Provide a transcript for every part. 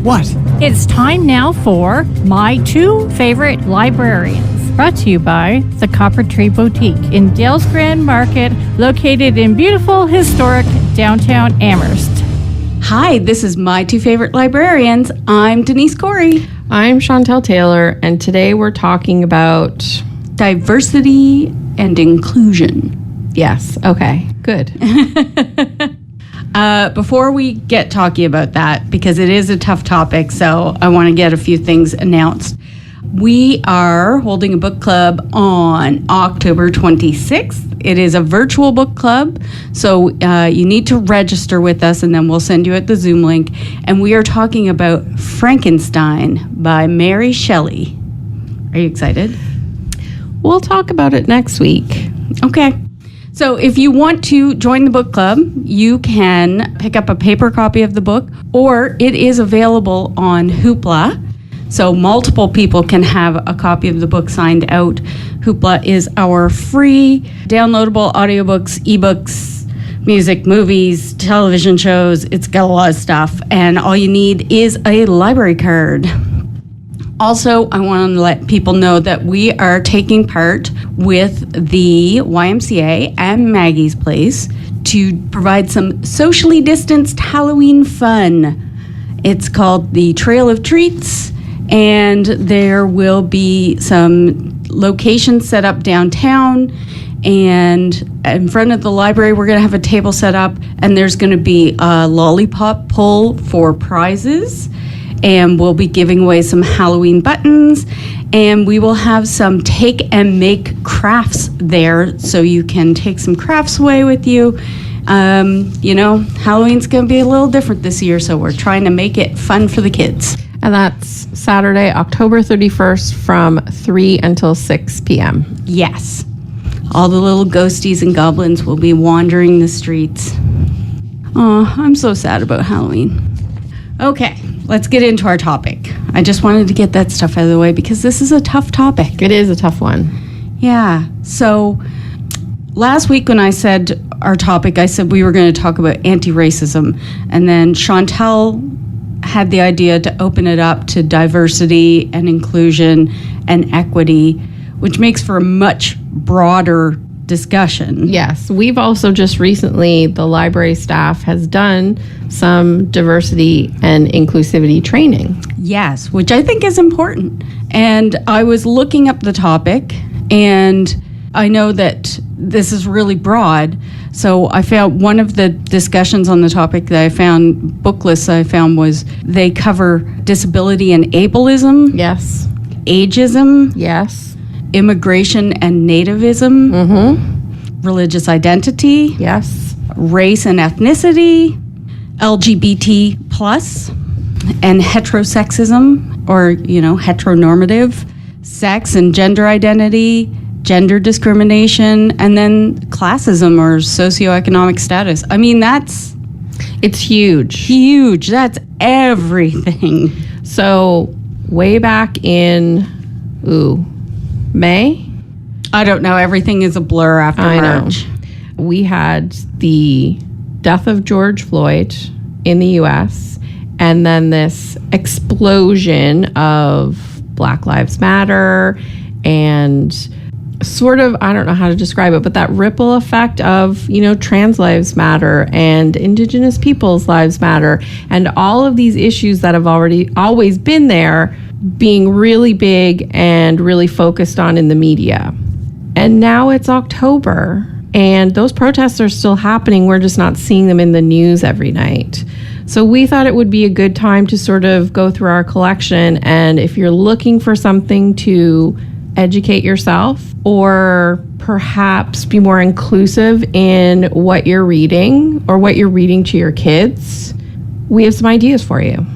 What? It's time now for My Two Favorite Librarians, brought to you by the Copper Tree Boutique in Dales Grand Market, located in beautiful, historic downtown Amherst. Hi, this is My Two Favorite Librarians. I'm Denise Corey. I'm Chantel Taylor, and today we're talking about diversity and inclusion. Yes, okay, good. Before we get talking about that, because it is a tough topic, so I want to get a few things announced. We are holding a book club on October 26th. It is a virtual book club, so you need to register with us, and then we'll send you out the Zoom link. And we are talking about Frankenstein by Mary Shelley. Are you excited? We'll talk about it next week. Okay. So if you want to join the book club, you can pick up a paper copy of the book, or it is available on Hoopla. So multiple people can have a copy of the book signed out. Hoopla is our free downloadable audiobooks, ebooks, music, movies, television shows. It's got a lot of stuff, and all you need is a library card. Also, I want to let people know that we are taking part with the YMCA and Maggie's Place to provide some socially distanced Halloween fun. It's called the Trail of Treats, and there will be some locations set up downtown, and in front of the library we're going to have a table set up, and there's going to be a lollipop pull for prizes. And we'll be giving away some Halloween buttons, and we will have some take and make crafts there, so you can take some crafts away with you. Halloween's going to be a little different this year, so we're trying to make it fun for the kids. And that's Saturday, October 31st from 3 until 6 p.m. Yes. All the little ghosties and goblins will be wandering the streets. Oh, I'm so sad about Halloween. Okay, let's get into our topic. I just wanted to get that stuff out of the way because this is a tough topic. It is a tough one. Yeah. So last week when I said our topic, I said we were going to talk about anti-racism. And then Chantel had the idea to open it up to diversity and inclusion and equity, which makes for a much broader discussion. Yes, we've also just recently, the library staff has done some diversity and inclusivity training. Yes, which I think is important. And I was looking up the topic, and I know that this is really broad. So I found one of the discussions on the topic that I found, book lists I found, was they cover disability and ableism. Yes. Ageism. Yes. Immigration and nativism. Mm-hmm. Religious identity. Yes. Race and ethnicity. LGBT plus. And heterosexism, or, heteronormative. Sex and gender identity. Gender discrimination. And then classism or socioeconomic status. I mean, it's huge. Huge. That's everything. So way back in, May? I don't know. Everything is a blur after March. We had the death of George Floyd in the U.S. and then this explosion of Black Lives Matter and sort of, I don't know how to describe it, but that ripple effect of, trans lives matter and Indigenous peoples' lives matter, and all of these issues that have always been there being really big and really focused on in the media. And now it's October and those protests are still happening. We're just not seeing them in the news every night. So we thought it would be a good time to sort of go through our collection, and if you're looking for something to educate yourself or perhaps be more inclusive in what you're reading or what you're reading to your kids, we have some ideas for you.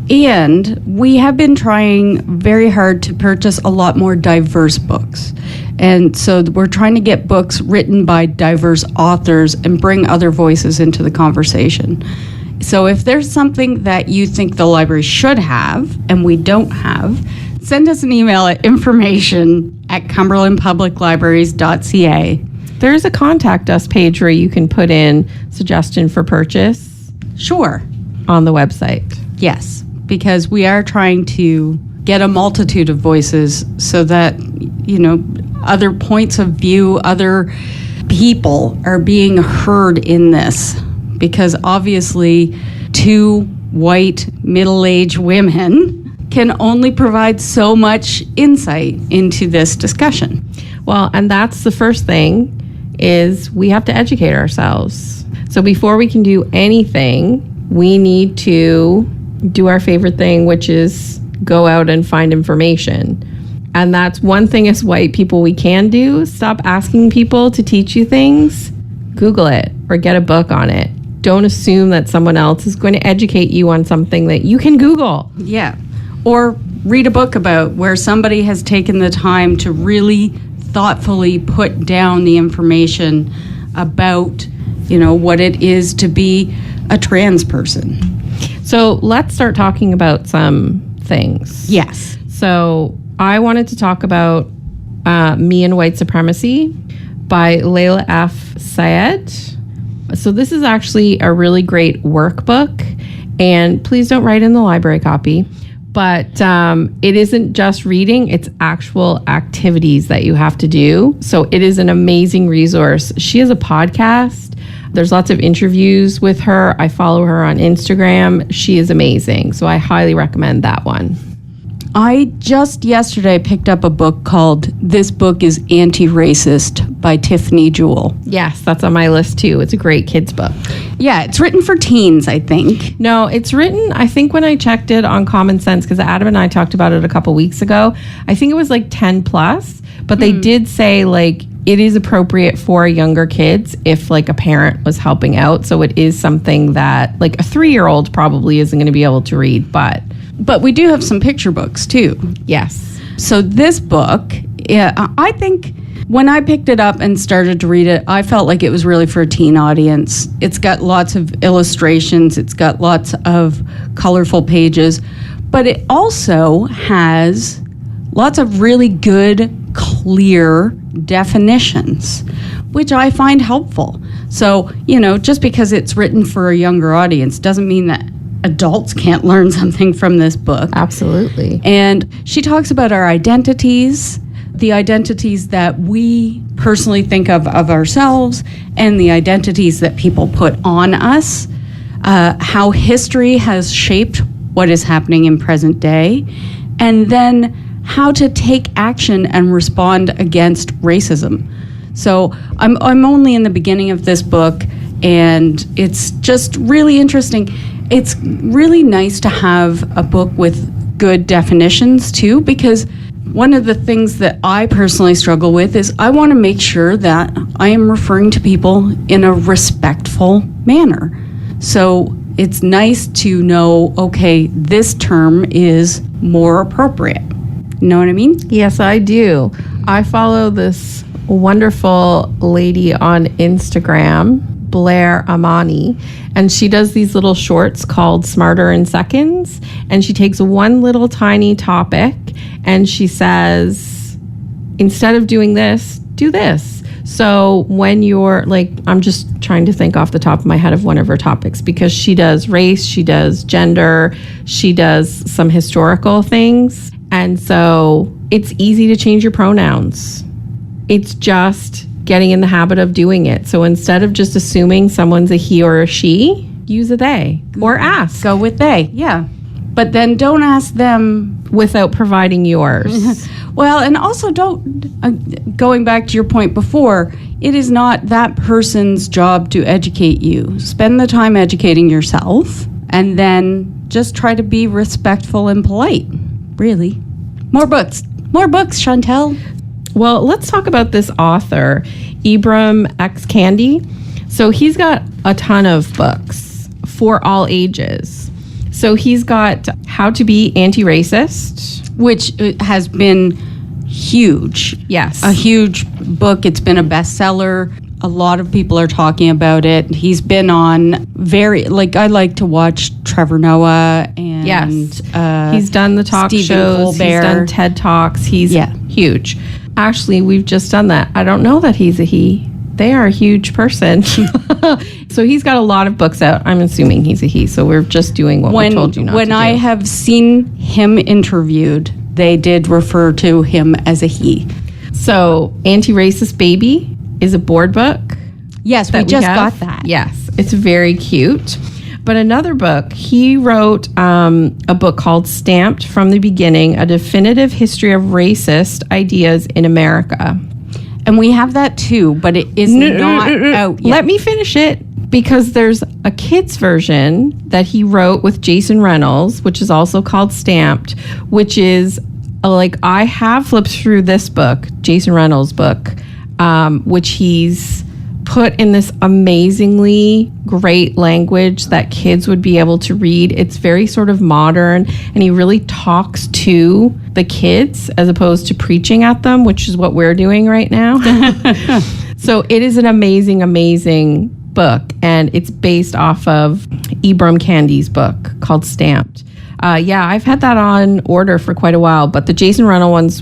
And we have been trying very hard to purchase a lot more diverse books. And so we're trying to get books written by diverse authors and bring other voices into the conversation. So if there's something that you think the library should have and we don't have, send us an email at information@cumberlandpubliclibraries.ca. There's a contact us page where you can put in suggestion for purchase. Sure. On the website. Yes. because we are trying to get a multitude of voices so that, other points of view, other people are being heard in this. Because obviously, two white middle-aged women can only provide so much insight into this discussion. Well, and that's the first thing, is we have to educate ourselves. So before we can do anything, we need to do our favorite thing, which is go out and find information. And that's one thing as white people we can do. Stop asking people to teach you things. Google it or get a book on it. Don't assume that someone else is going to educate you on something that you can Google. Yeah. Or read a book about where somebody has taken the time to really thoughtfully put down the information about, what it is to be a trans person. So let's start talking about some things. Yes. So I wanted to talk about Me and White Supremacy by Layla F. Syed. So this is actually a really great workbook, and please don't write in the library copy. But it isn't just reading, it's actual activities that you have to do. So it is an amazing resource. She has a podcast. There's lots of interviews with her. I follow her on Instagram. She is amazing. So I highly recommend that one. I just yesterday picked up a book called This Book is Anti-Racist by Tiffany Jewell. Yes, that's on my list too. It's a great kids book. Yeah, it's written for teens, I think. No, it's written, I think when I checked it on Common Sense, because Adam and I talked about it a couple weeks ago, I think it was like 10 plus, but they did say it is appropriate for younger kids if a parent was helping out. So it is something that a 3-year-old probably isn't going to be able to read, but we do have some picture books too. yes. So this book, I think when I picked it up and started to read it, I felt like it was really for a teen audience. It's got lots of illustrations. It's got lots of colorful pages, but it also has lots of really good, clear definitions, which I find helpful. So, just because it's written for a younger audience doesn't mean that adults can't learn something from this book. Absolutely. And she talks about our identities, the identities that we personally think of ourselves, and the identities that people put on us, how history has shaped what is happening in present day, and then how to take action and respond against racism. So I'm only in the beginning of this book, and it's just really interesting. It's really nice to have a book with good definitions too, because one of the things that I personally struggle with is I want to make sure that I am referring to people in a respectful manner. So it's nice to know, okay, this term is more appropriate. You know what I mean? Yes, I do. I follow this wonderful lady on Instagram, Blair Amani, and she does these little shorts called Smarter in Seconds, and she takes one little tiny topic and she says, instead of doing this, do this. So when you're I'm just trying to think off the top of my head of one of her topics, because she does race, she does gender, she does some historical things. And so it's easy to change your pronouns. It's just getting in the habit of doing it. So instead of just assuming someone's a he or a she, use a they or ask. Go with they, yeah. But then don't ask them without providing yours. Well, and also don't, going back to your point before, it is not that person's job to educate you. Spend the time educating yourself, and then just try to be respectful and polite. Really. More books, Chantel. Well, let's talk about this author, Ibram X. Kendi. So he's got a ton of books for all ages. So he's got How to Be Anti-Racist, which has been huge. Yes. A huge book. It's been a bestseller. A lot of people are talking about it. He's been on I like to watch Trevor Noah and he's done the talk Stephen shows. Colbert. He's done TED Talks. He's huge. Actually, we've just done that. I don't know that he's a he. they are a huge person. So he's got a lot of books out. I'm assuming he's a he. So we're just doing what we told you not to do. When I have seen him interviewed, they did refer to him as a he. So Anti-Racist Baby is a board book. Yes, we just got that. Yes, it's very cute. But another book, he wrote a book called Stamped from the Beginning, A Definitive History of Racist Ideas in America. And we have that too, but it is not out yet. Let me finish it, because there's a kid's version that he wrote with Jason Reynolds, which is also called Stamped, which is like, I have flipped through this book, Jason Reynolds' book, which he's put in this amazingly great language that kids would be able to read. It's very sort of modern, and he really talks to the kids as opposed to preaching at them, which is what we're doing right now. So it is an amazing, amazing book, and it's based off of Ibram Kendi's book called Stamped. I've had that on order for quite a while, but the Jason Reynolds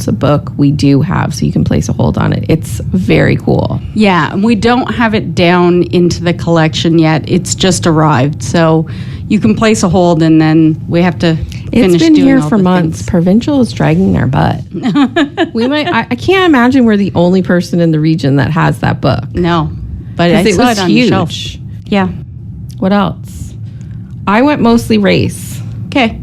book we do have, so you can place a hold on it. It's very cool. Yeah, and we don't have it down into the collection yet. It's just arrived, so you can place a hold, and then we have to finish doing all the things. It's been here for months. Provincial is dragging their butt. I can't imagine we're the only person in the region that has that book. No, but I saw it on the shelf. Yeah. What else? I went mostly race. Okay.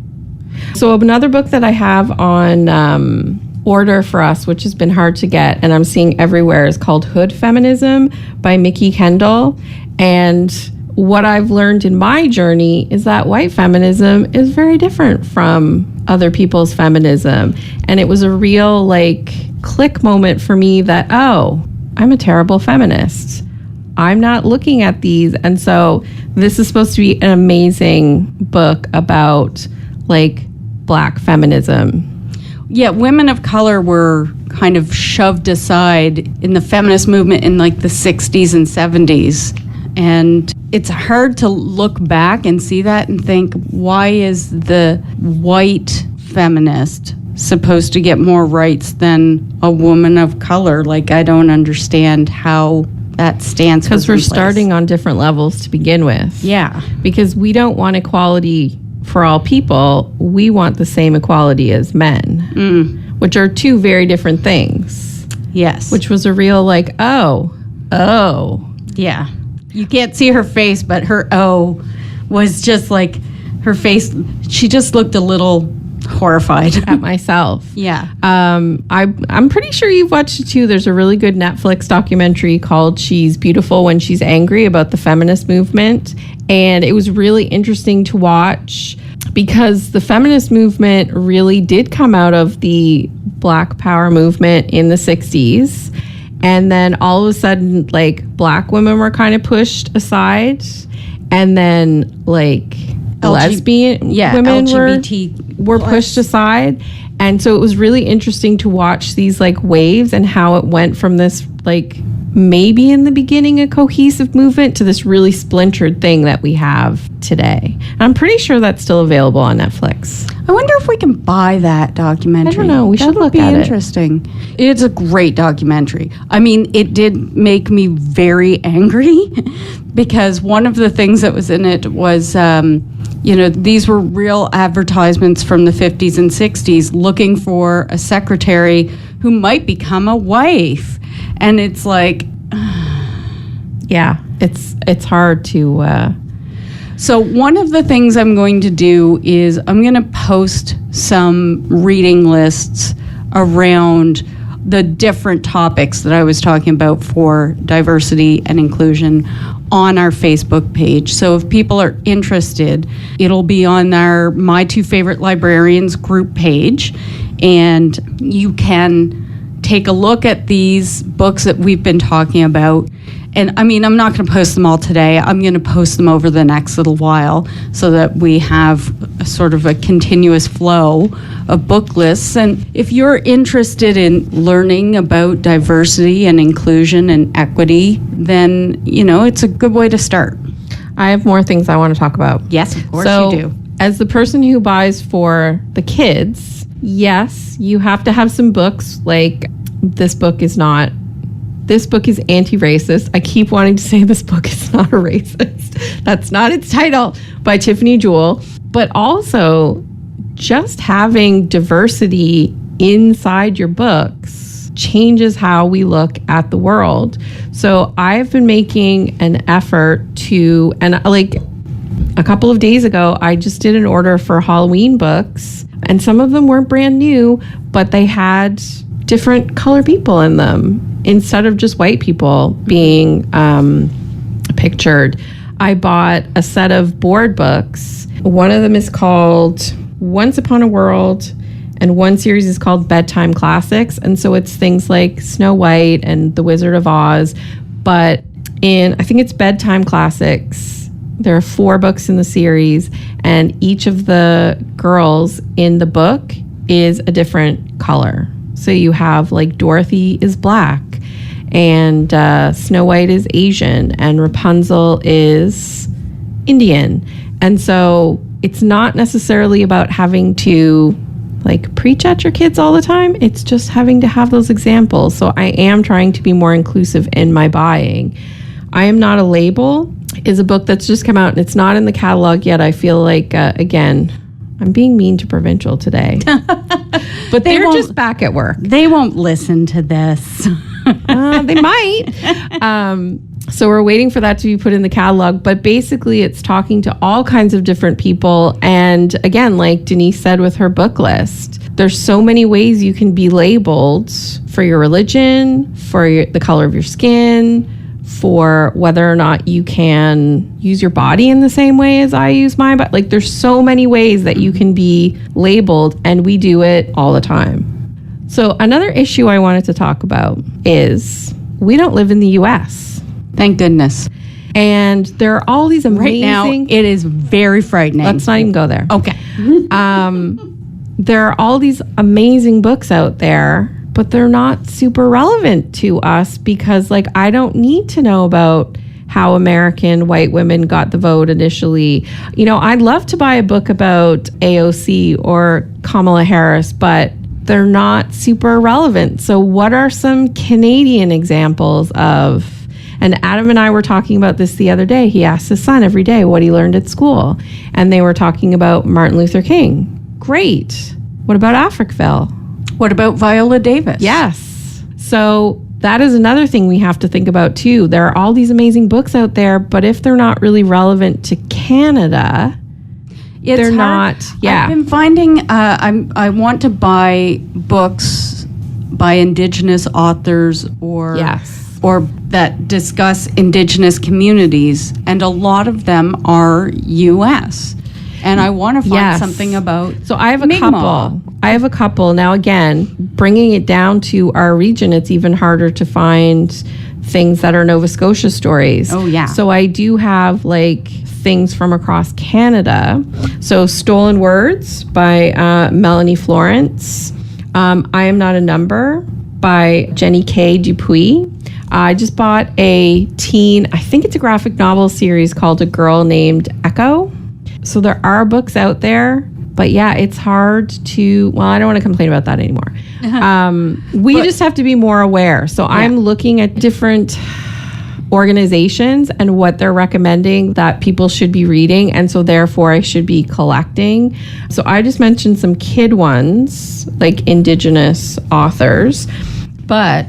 So another book that I have on order for us, which has been hard to get and I'm seeing everywhere, is called Hood Feminism by Mickey Kendall. And what I've learned in my journey is that white feminism is very different from other people's feminism. And it was a real click moment for me that, oh, I'm a terrible feminist. I'm not looking at these. And so this is supposed to be an amazing book about Black feminism. Yeah, women of color were kind of shoved aside in the feminist movement in the 60s and 70s. And it's hard to look back and see that and think, why is the white feminist supposed to get more rights than a woman of color? I don't understand how that stance was because we're starting on different levels to begin with. Yeah. Because we don't want equality for all people. We want the same equality as men, which are two very different things. Yes. Which was a real oh. Yeah. You can't see her face, but her was just her face. She just looked a little horrified at myself. Yeah. I'm pretty sure you've watched it too. There's a really good Netflix documentary called She's Beautiful When She's Angry about the feminist movement. And it was really interesting to watch because the feminist movement really did come out of the Black Power movement in the 60s. And then all of a sudden, Black women were kind of pushed aside. And then lesbian women were pushed aside. And so it was really interesting to watch these waves and how it went from this maybe in the beginning a cohesive movement to this really splintered thing that we have today. And I'm pretty sure that's still available on Netflix. I wonder if we can buy that documentary. I don't know. We should look at it. That would be interesting. It's a great documentary. I mean, it did make me very angry because one of the things that was in it was, these were real advertisements from the 50s and 60s looking for a secretary who might become a wife. And it's yeah, it's hard to... So one of the things I'm going to do is I'm going to post some reading lists around the different topics that I was talking about for diversity and inclusion on our Facebook page. So if people are interested, it'll be on our My Two Favorite Librarians group page, and you can take a look at these books that we've been talking about. And I mean, I'm not going to post them all today. I'm going to post them over the next little while so that we have a sort of a continuous flow of book lists. And if you're interested in learning about diversity and inclusion and equity, then, it's a good way to start. I have more things I want to talk about. Yes, of course you do. As the person who buys for the kids, yes, you have to have some books. This book is not this book is anti-racist. I keep wanting to say this book is not a racist. That's not its title, by Tiffany Jewell. But also, just having diversity inside your books changes how we look at the world. So I've been making an effort to, and like a couple of days ago, I just did an order for Halloween books, and some of them weren't brand new, but they had different color people in them instead of just white people being pictured. I bought a set of board books. One of them is called Once Upon a World, and one series is called Bedtime Classics. And so it's things like Snow White and The Wizard of Oz. But I think it's Bedtime Classics, there are 4 books in the series, and each of the girls in the book is a different color. So you have like Dorothy is black, and Snow White is Asian, and Rapunzel is Indian. And so it's not necessarily about having to like preach at your kids all the time. It's just having to have those examples. So I am trying to be more inclusive in my buying. I Am Not a Label is a book that's just come out, and it's not in the catalog yet. I feel like, again, I'm being mean to Provincial today. But they're just back at work. They won't listen to this. They might. So we're waiting for that to be put in the catalog. But basically, it's talking to all kinds of different people. And again, like Denise said with her book list, there's so many ways you can be labeled for your religion, for the color of your skin, for whether or not you can use your body in the same way as I use mine. But like, there's so many ways that you can be labeled, and we do it all the time. So another issue I wanted to talk about is we don't live in the US. Thank goodness. And there are all these amazing... Right now, it is very frightening. Let's not even go there. Okay. There are all these amazing books out there, but they're not super relevant to us because, like, I don't need to know about how American white women got the vote initially. You know, I'd love to buy a book about AOC or Kamala Harris, but they're not super relevant. So what are some Canadian examples of... And Adam and I were talking about this the other day. He asked his son every day what he learned at school. And they were talking about Martin Luther King. Great. What about Africville? What about Viola Davis? Yes. So that is another thing we have to think about too. There are all these amazing books out there, but if they're not really relevant to Canada, they're not. Yeah. I've been finding I want to buy books by Indigenous authors or that discuss Indigenous communities, and a lot of them are U.S. And I want to find something about. So I have a Mi'kmaq. couple. Now, again, bringing it down to our region, it's even harder to find things that are Nova Scotia stories. Oh, yeah. So I do have like things from across Canada. So Stolen Words by Melanie Florence. I Am Not a Number by Jenny K. Dupuis. I just bought a I think it's a graphic novel series called A Girl Named Echo. So there are books out there, but yeah, it's hard to, well, I don't want to complain about that anymore. We just have to be more aware. So I'm looking at different organizations and what they're recommending that people should be reading. And so therefore I should be collecting. So I just mentioned some kid ones, like Indigenous authors. But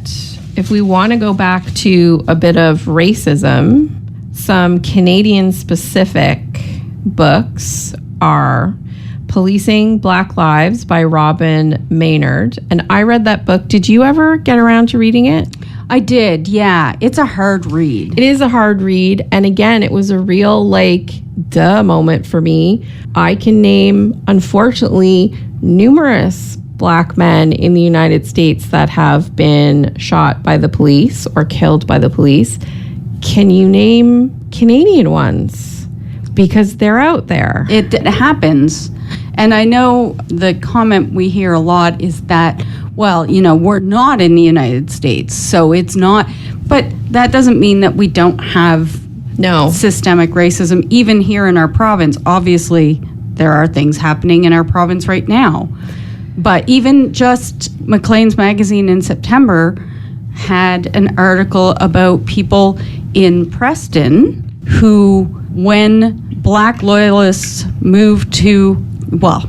if we want to go back to a bit of racism, some Canadian specific books are Policing Black Lives by Robin Maynard. And I read that book. Did you ever get around to reading it? I did, yeah. It's a hard read. It is a hard read. And again, it was a real, like, duh moment for me. I can name, unfortunately, numerous Black men in the United States that have been shot by the police or killed by the police. Can you name Canadian ones? Because they're out there. It happens. And I know the comment we hear a lot is that, well, you know, we're not in the United States, so it's not. But that doesn't mean that we don't have systemic racism, even here in our province. Obviously, there are things happening in our province right now. But even just Maclean's Magazine in September had an article about people in Preston who, when Black loyalists moved to, well,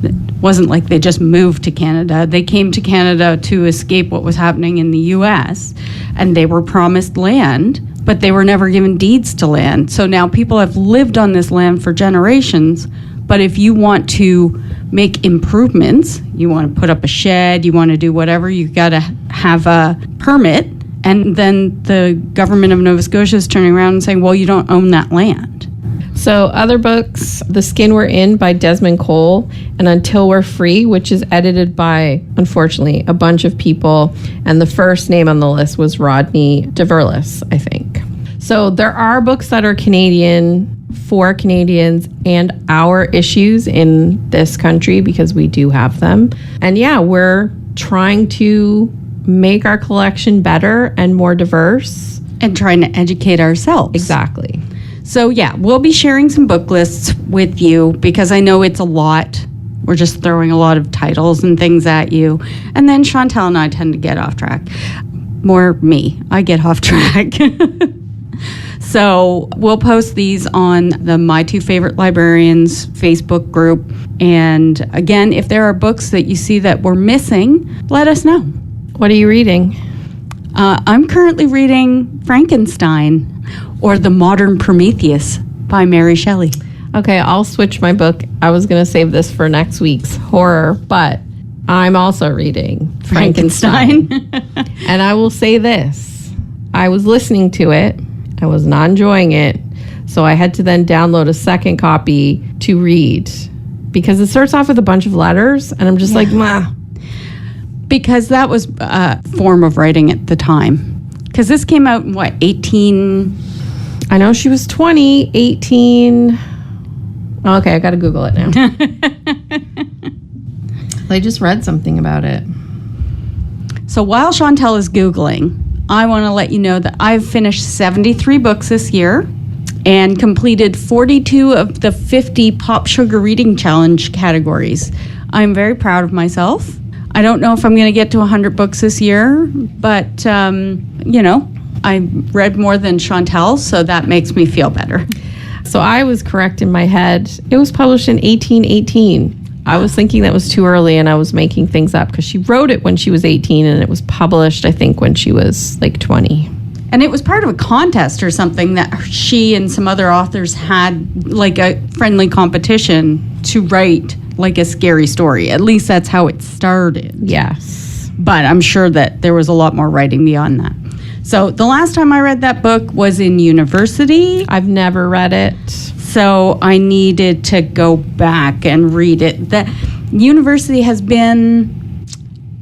it wasn't like they just moved to Canada. They came to Canada to escape what was happening in the U.S., and they were promised land, but they were never given deeds to land. So now people have lived on this land for generations, but if you want to make improvements, you want to put up a shed, you want to do whatever, you got to have a permit. And then the government of Nova Scotia is turning around and saying, well, you don't own that land. So other books, The Skin We're In by Desmond Cole and Until We're Free, which is edited by, unfortunately, a bunch of people. And the first name on the list was Rodney DeVerlis, I think. So there are books that are Canadian for Canadians and our issues in this country, because we do have them. And yeah, we're trying to make our collection better and more diverse. And trying to educate ourselves. Exactly. So yeah, we'll be sharing some book lists with you because I know it's a lot. We're just throwing a lot of titles and things at you. And then Chantal and I tend to get off track. More me. I get off track. So we'll post these on the My Two Favorite Librarians Facebook group. And again, if there are books that you see that we're missing, let us know. What are you reading? I'm currently reading Frankenstein, or The Modern Prometheus by Mary Shelley. Okay, I'll switch my book. I was going to save this for next week's horror, but I'm also reading Frankenstein. And I will say this. I was listening to it. I was not enjoying it. So I had to then download a second copy to read, because it starts off with a bunch of letters, and I'm just like, meh. Because that was a form of writing at the time. Because this came out in, 18... I know she was 20, 18. Okay, I got to Google it now. I just read something about it. So while Chantal is Googling, I want to let you know that I've finished 73 books this year and completed 42 of the 50 Pop Sugar Reading Challenge categories. I'm very proud of myself. I don't know if I'm going to get to 100 books this year, but, I read more than Chantal, so that makes me feel better. So I was correct in my head. It was published in 1818. I was thinking that was too early, and I was making things up because she wrote it when she was 18, and it was published, I think, when she was like 20. And it was part of a contest or something that she and some other authors had, like a friendly competition to write like a scary story. At least that's how it started. Yes. But I'm sure that there was a lot more writing beyond that. So the last time I read that book was in university. I've never read it. So I needed to go back and read it. The university has been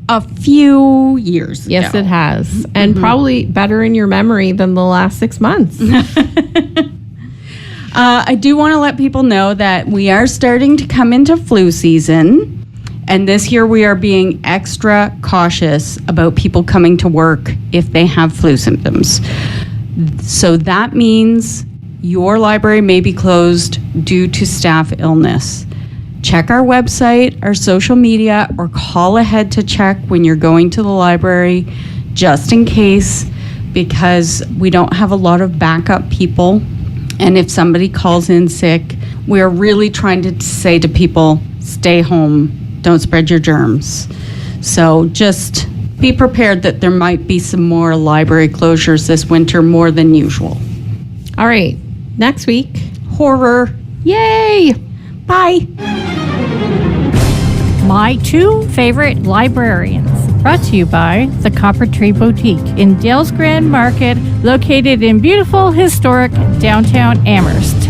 a few years Yes, ago. it has. And probably better in your memory than the last 6 months. I do want to let people know that we are starting to come into flu season. And this year we are being extra cautious about people coming to work if they have flu symptoms. So that means your library may be closed due to staff illness. Check our website, our social media, or call ahead to check when you're going to the library, just in case, because we don't have a lot of backup people. And if somebody calls in sick, we're really trying to say to people, stay home. Don't spread your germs. So just be prepared that there might be some more library closures this winter, more than usual. All right. Next week. Horror. Yay! Bye. My Two Favorite Librarians. Brought to you by the Copper Tree Boutique in Dales Grand Market, located in beautiful, historic downtown Amherst.